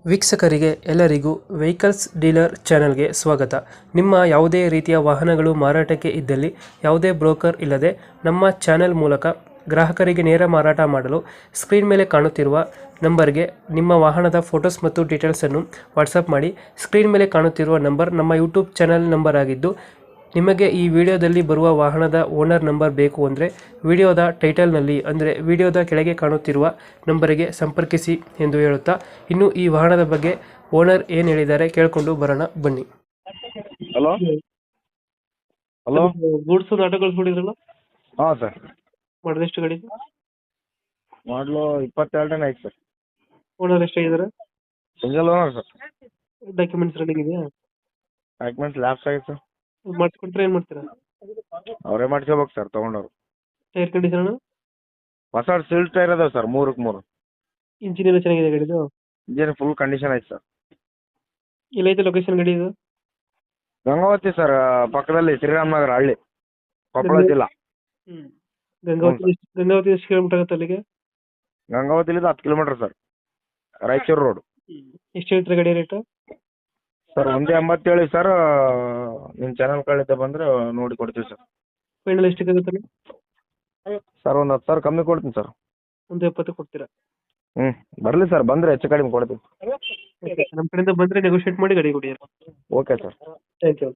ವೀಕ್ಷಕರಿಗೆ ಎಲ್ಲರಿಗೂ vehicles dealer ಚಾನೆಲ್ಗೆ ಸ್ವಾಗತ. ನಿಮ್ಮ ಯಾವುದೇ ರೀತಿಯ ವಾಹನಗಳು ಮಾರಾಟಕ್ಕೆ ಇದ್ದಲ್ಲಿ ಯಾವುದೇ ಬ್ರೋಕರ್ ಇಲ್ಲದೆ ನಮ್ಮ ಚಾನೆಲ್ ಮೂಲಕ ಗ್ರಾಹಕರಿಗೆ ನೇರ ಮಾರಾಟ ಮಾಡಲು ಸ್ಕ್ರೀನ್ ಮೇಲೆ ಕಾಣುತ್ತಿರುವ ನಂಬರ್ಗೆ ನಿಮ್ಮ ವಾಹನದ ಫೋಟೋಸ್ ಮತ್ತು ಡೀಟೇಲ್ಸನ್ನು ವಾಟ್ಸಪ್ ಮಾಡಿ. ಸ್ಕ್ರೀನ್ ಮೇಲೆ ಕಾಣುತ್ತಿರುವ ನಂಬರ್ ನಮ್ಮ ಯೂಟ್ಯೂಬ್ ಚಾನೆಲ್ ನಂಬರ್ ಆಗಿದ್ದು, ನಿಮಗೆ ಈ ವಿಡಿಯೋದಲ್ಲಿ ಬರುವ ವಾಹನದ ಓನರ್ ನಂಬರ್ ಬೇಕು ಅಂದರೆ ವಿಡಿಯೋದ ಟೈಟಲ್ನಲ್ಲಿ ಅಂದರೆ ವಿಡಿಯೋದ ಕೆಳಗೆ ಕಾಣುತ್ತಿರುವ ನಂಬರಿಗೆ ಸಂಪರ್ಕಿಸಿ ಎಂದು ಹೇಳುತ್ತಾ, ಇನ್ನು ಈ ವಾಹನದ ಬಗ್ಗೆ ಓನರ್ ಏನು ಹೇಳಿದ್ದಾರೆ ಕೇಳಿಕೊಂಡು ಬರೋಣ ಬನ್ನಿ. ಹಲೋ ಹಲೋ ಗೂಡ್ಸ್ ಆಟೋ ಕಳ್ಸ್ಬಿಟ್ಟಿದ್ರಲ್ಲ, ಹಾಂ ಸರ್. ಮಾಡಿದೆಷ್ಟು ಗಾಡಿ? ಮಾಡಲು 22 ಆಯ್ತು ಸರ್. ಓನರ್ ಎಷ್ಟಾಗಿದ್ದಾರೆ? Single owner sir. Documents ready ಇದೆಯಾ? ಡಾಕ್ಯುಮೆಂಟ್ಸ್ ಲ್ಯಾಪ್ಸ್ ಆಗಿದೆ ಸರ್. ಮಾಡಿಸ್ಕೊಟ್ರೆ ಏನು ಮಾಡ್ತೀರಾ? ಅವರೇ ಮಾಡ್ಸ್ಕೋಬೇಕು ಸರ್ ತೊಗೊಂಡವ್ರು. Tyre condition? ಹೊಸ ಸಿಲ್ ಟೈರ್ ಅದಾವೆ ಸರ್, 3ಕ್ಕೆ 3. ಇಂಜಿನ್ ಎಲ್ಲ ಚೆನ್ನಾಗಿದೆ ಗಾಡಿದು? ಇಂಜಿನ್ ಫುಲ್ ಕಂಡೀಷನ್ ಐತೆ ಸರ್. ಎಲ್ಲೈತೆ ಲೊಕೇಶನ್ ಗಾಡಿ ಇದು? ಗಂಗಾವತಿ ಸರ್, ಪಕ್ಕದಲ್ಲಿ ಶ್ರೀರಾಮನಗರ ಹಳ್ಳಿ, ಕೊಪ್ಪಳ ಜಿಲ್ಲಾ. ಗಂಗಾವತಿ ಎಷ್ಟು ಕಿಲೋಮೀಟರ್ ಆಗುತ್ತೆ ಅಲ್ಲಿಗೆ? ಗಂಗಾವತಿಲಿಂದ 10 ಕಿಲೋಮೀಟರ್ ಸರ್, ರಾಯಚೂರು ರೋಡ್. ಎಷ್ಟು ಹೇಳ್ತೀರಾ ಗಾಡಿ ರೇಟ್? Sir 1.87 sir. ನಿಮ್ಮ ಚಾನಲ್ ಕಡೆಯಿಂದ ಬಂದರೆ ನೋಡಿ ಕೊಡ್ತೀವಿ ಸರ್. ಫೈನಲ್ ಎಷ್ಟಕ್ಕಾಗುತ್ತೆ? ಸರ್ ಒಂದು 10,000 ಕಮ್ಮಿ ಕೊಡ್ತೀನಿ ಸರ್. 1.70 ಕೊಡ್ತೀರಾ? ಬರಲಿ ಸರ್, ಬಂದರೆ ಹೆಚ್ಚು ಕಡಿಮೆ ಕೊಡ್ತೀನಿ. ನಮ್ಮ ಕಡೆಯಿಂದ ಬಂದರೆ ನೆಗೋಷಿಯೇಟ್ ಮಾಡಿ ಗಾಡಿ ಕೊಡಿ. Okay sir. Thank you.